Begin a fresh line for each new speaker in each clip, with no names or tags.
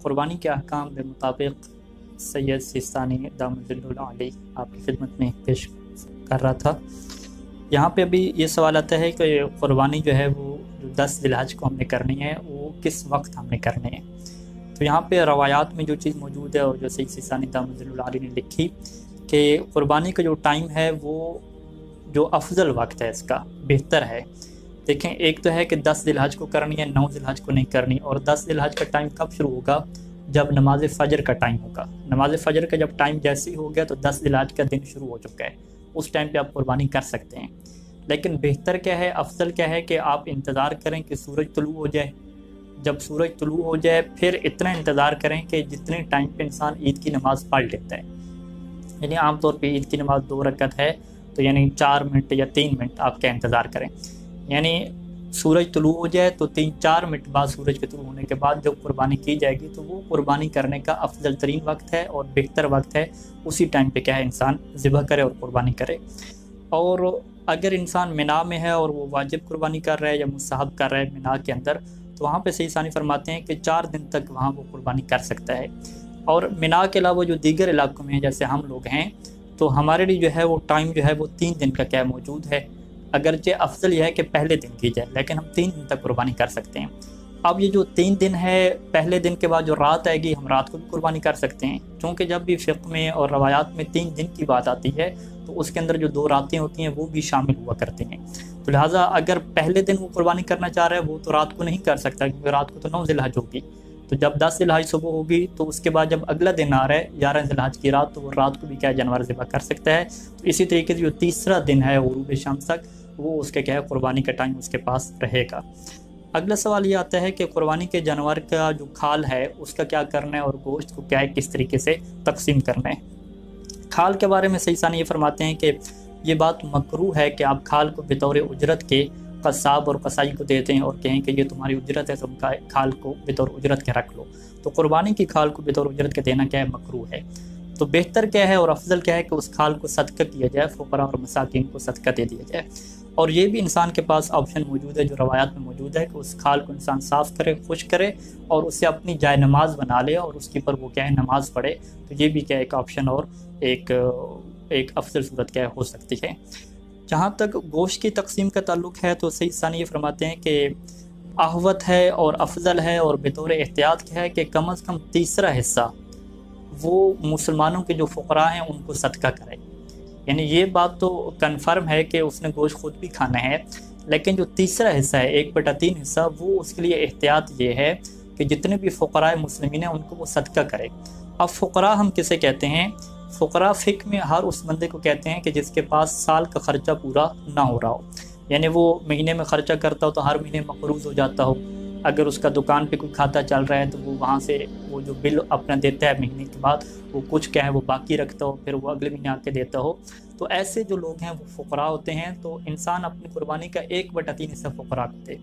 قربانی کے احکام کے مطابق سید سیستانی دامت علی آپ کی خدمت میں پیش کر رہا تھا۔ یہاں پہ ابھی یہ سوال آتا ہے کہ قربانی جو ہے وہ 10 ذی الحج کو ہم نے کرنی ہے، وہ کس وقت ہم نے کرنی ہے؟ تو یہاں پہ روایات میں جو چیز موجود ہے اور جو سید سیستانی دامت علی نے لکھی کہ قربانی کا جو ٹائم ہے وہ جو افضل وقت ہے، اس کا بہتر ہے۔ دیکھیں، ایک تو ہے کہ 10 ذی الحج کو کرنی ہے، 9 ذی الحج کو نہیں کرنی۔ اور 10 ذی الحج کا ٹائم کب شروع ہوگا؟ جب نماز فجر کا ٹائم ہوگا۔ نماز فجر کا جب ٹائم جیسے ہی ہو گیا تو 10 ذی الحج کا دن شروع ہو چکا ہے، اس ٹائم پہ آپ قربانی کر سکتے ہیں۔ لیکن بہتر کیا ہے، افضل کیا ہے کہ آپ انتظار کریں کہ سورج طلوع ہو جائے۔ جب سورج طلوع ہو جائے پھر اتنا انتظار کریں کہ جتنے ٹائم پہ انسان عید کی نماز پڑھ لیتا ہے، یعنی عام طور پہ عید کی نماز 2 رکعت ہے تو یعنی 4 منٹ یا 3 منٹ آپ کا انتظار کریں، یعنی سورج طلوع ہو جائے تو 3-4 منٹ بعد سورج کے طلوع ہونے کے بعد جب قربانی کی جائے گی تو وہ قربانی کرنے کا افضل ترین وقت ہے اور بہتر وقت ہے۔ اسی ٹائم پہ کیا ہے انسان ذبح کرے اور قربانی کرے۔ اور اگر انسان منا میں ہے اور وہ واجب قربانی کر رہا ہے یا مستحب کر رہا ہے منا کے اندر، تو وہاں پہ سید ثانی فرماتے ہیں کہ 4 دن تک وہاں وہ قربانی کر سکتا ہے۔ اور منا کے علاوہ جو دیگر علاقوں میں ہیں جیسے ہم لوگ ہیں تو ہمارے لیے جو ہے وہ ٹائم جو ہے وہ 3 دن کا کیا موجود ہے، اگرچہ افضل یہ ہے کہ پہلے دن کی جائے لیکن ہم 3 دن تک قربانی کر سکتے ہیں۔ اب یہ جو 3 دن ہے، پہلے دن کے بعد جو رات آئے گی ہم رات کو بھی قربانی کر سکتے ہیں، چونکہ جب بھی فقہ میں اور روایات میں 3 دن کی بات آتی ہے تو اس کے اندر جو 2 راتیں ہوتی ہیں وہ بھی شامل ہوا کرتی ہیں۔ تو لہٰذا اگر پہلے دن وہ قربانی کرنا چاہ رہا ہے وہ تو رات کو نہیں کر سکتا، کیونکہ رات کو تو 9 ذی الحج ہوگی۔ تو جب 10 ذی الحج صبح ہوگی تو اس کے بعد جب اگلا دن آ رہا ہے 11 ذی الحج کی رات، تو وہ رات کو بھی کیا جانور ذبح کر سکتا ہے۔ تو اسی طریقے سے جو تیسرا دن ہے غروب شمس تک، وہ اس کے کیا ہے قربانی کا ٹائم اس کے پاس رہے گا۔ اگلا سوال یہ آتا ہے کہ قربانی کے جانور کا جو کھال ہے اس کا کیا کرنا ہے اور گوشت کو کیا ہے کس طریقے سے تقسیم کرنا ہے۔ کھال کے بارے میں سید ثانی یہ فرماتے ہیں کہ یہ بات مکروہ ہے کہ آپ کھال کو بطور اجرت کے قصاب اور قصائی کو دیتے ہیں اور کہیں کہ یہ تمہاری اجرت ہے، تم کھال کو بطور اجرت کے رکھ لو۔ تو قربانی کی کھال کو بطور اجرت کے دینا کیا ہے مکروہ ہے۔ تو بہتر کیا ہے اور افضل کیا ہے کہ اس کھال کو صدقہ کیا جائے، فقراء اور مساکین کو صدقہ دے دیا جائے۔ اور یہ بھی انسان کے پاس آپشن موجود ہے جو روایات میں موجود ہے کہ اس کھال کو انسان صاف کرے، خشک کرے اور اسے اپنی جائے نماز بنا لے اور اس کے پر وہ کیا ہے نماز پڑھے۔ تو یہ بھی کیا ایک آپشن اور ایک افضل صورت کیا ہو سکتی ہے۔ جہاں تک گوشت کی تقسیم کا تعلق ہے تو سید ثانی یہ فرماتے ہیں کہ احوط ہے اور افضل ہے اور بطور احتیاط کیا ہے کہ کم از کم تیسرا حصہ وہ مسلمانوں کے جو فقراء ہیں ان کو صدقہ کرے۔ یعنی یہ بات تو کنفرم ہے کہ اس نے گوشت خود بھی کھانا ہے، لیکن جو تیسرا حصہ ہے 1/3 حصہ، وہ اس کے لیے احتیاط یہ ہے کہ جتنے بھی فقراء مسلمین ہیں ان کو وہ صدقہ کرے۔ اب فقراء ہم کسے کہتے ہیں؟ فقراء فقہ میں ہر اس بندے کو کہتے ہیں کہ جس کے پاس سال کا خرچہ پورا نہ ہو رہا ہو، یعنی وہ مہینے میں خرچہ کرتا ہو تو ہر مہینے مقروض ہو جاتا ہو۔ اگر اس کا دکان پہ کوئی کھاتا چل رہا ہے تو وہ وہاں سے وہ جو بل اپنا دیتا ہے مہینے کے بعد وہ کچھ کیا ہے وہ باقی رکھتا ہو، پھر وہ اگلے مہینے آ کے دیتا ہو۔ تو ایسے جو لوگ ہیں وہ فقراء ہوتے ہیں۔ تو انسان اپنی قربانی کا 1/3 حصہ فقراء کو دے،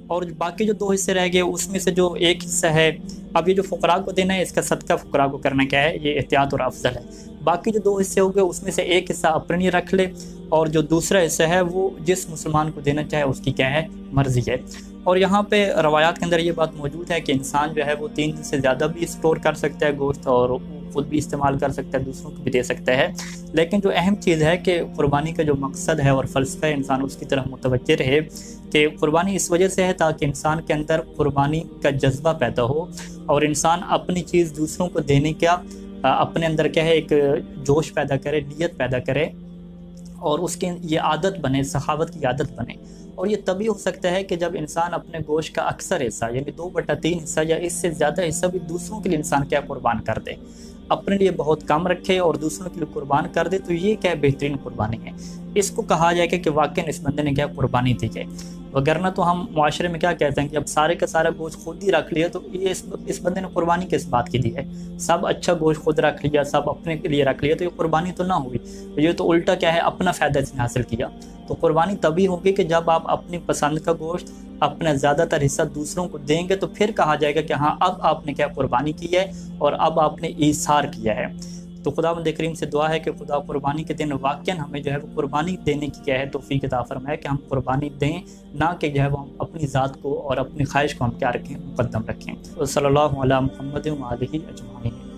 اور باقی جو 2 حصے رہ گئے اس میں سے جو 1 حصہ ہے، اب یہ جو فقراء کو دینا ہے اس کا صدقہ فقراء کو کرنا کیا ہے، یہ احتیاط اور افضل ہے۔ باقی جو 2 حصے ہو گئے اس میں سے 1 حصہ اپنے لیے رکھ لے، اور جو دوسرا حصہ ہے وہ جس مسلمان کو دینا چاہے اس کی کیا ہے مرضی ہے۔ اور یہاں پہ روایات کے اندر یہ بات موجود ہے کہ انسان جو ہے وہ 3 دن سے زیادہ بھی اسٹور کر سکتا ہے گوشت، اور خود بھی استعمال کر سکتا ہے، دوسروں کو بھی دے سکتا ہے۔ لیکن جو اہم چیز ہے کہ قربانی کا جو مقصد ہے اور فلسفہ ہے انسان اس کی طرف متوجہ رہے کہ قربانی اس وجہ سے ہے تاکہ انسان کے اندر قربانی کا جذبہ پیدا ہو اور انسان اپنی چیز دوسروں کو دینے کا اپنے اندر کیا ہے ایک جوش پیدا کرے، نیت پیدا کرے، اور اس کی یہ عادت بنے، سخاوت کی عادت بنے۔ اور یہ تبھی ہو سکتا ہے کہ جب انسان اپنے گوشت کا اکثر حصہ یعنی 2/3 حصہ یا اس سے زیادہ حصہ بھی دوسروں کے لیے انسان کیا قربان کر دے، اپنے لیے بہت کم رکھے اور دوسروں کے لیے قربان کر دے، تو یہ کیا بہترین قربانی ہے۔ اس کو کہا جائے کہ واقعی اس بندے نے کیا قربانی دی ہے۔ وگرنہ تو ہم معاشرے میں کیا کہتے ہیں کہ اب سارے کا سارا گوشت خود ہی رکھ لیا تو یہ اس بندے نے قربانی کس بات کی دی ہے؟ سب اچھا گوشت خود رکھ لیا، سب اپنے کے لیے رکھ لیا، تو یہ قربانی تو نہ ہوئی، یہ تو الٹا کیا ہے اپنا فائدہ اس نے حاصل کیا۔ تو قربانی تبھی ہوگی کہ جب آپ اپنی پسند کا گوشت اپنا زیادہ تر حصہ دوسروں کو دیں گے، تو پھر کہا جائے گا کہ ہاں اب آپ نے کیا قربانی کی ہے اور اب آپ نے ایثار کیا ہے۔ تو خداوند کریم سے دعا ہے کہ خدا قربانی کے دن واقعاً ہمیں جو ہے وہ قربانی دینے کی کیا ہے توفیق عطا فرمائے کہ ہم قربانی دیں، نہ کہ جو ہے وہ ہم اپنی ذات کو اور اپنی خواہش کو ہم کیا رکھیں، مقدم رکھیں۔ صلی اللہ علیہ محمد و آلہ اجمعین۔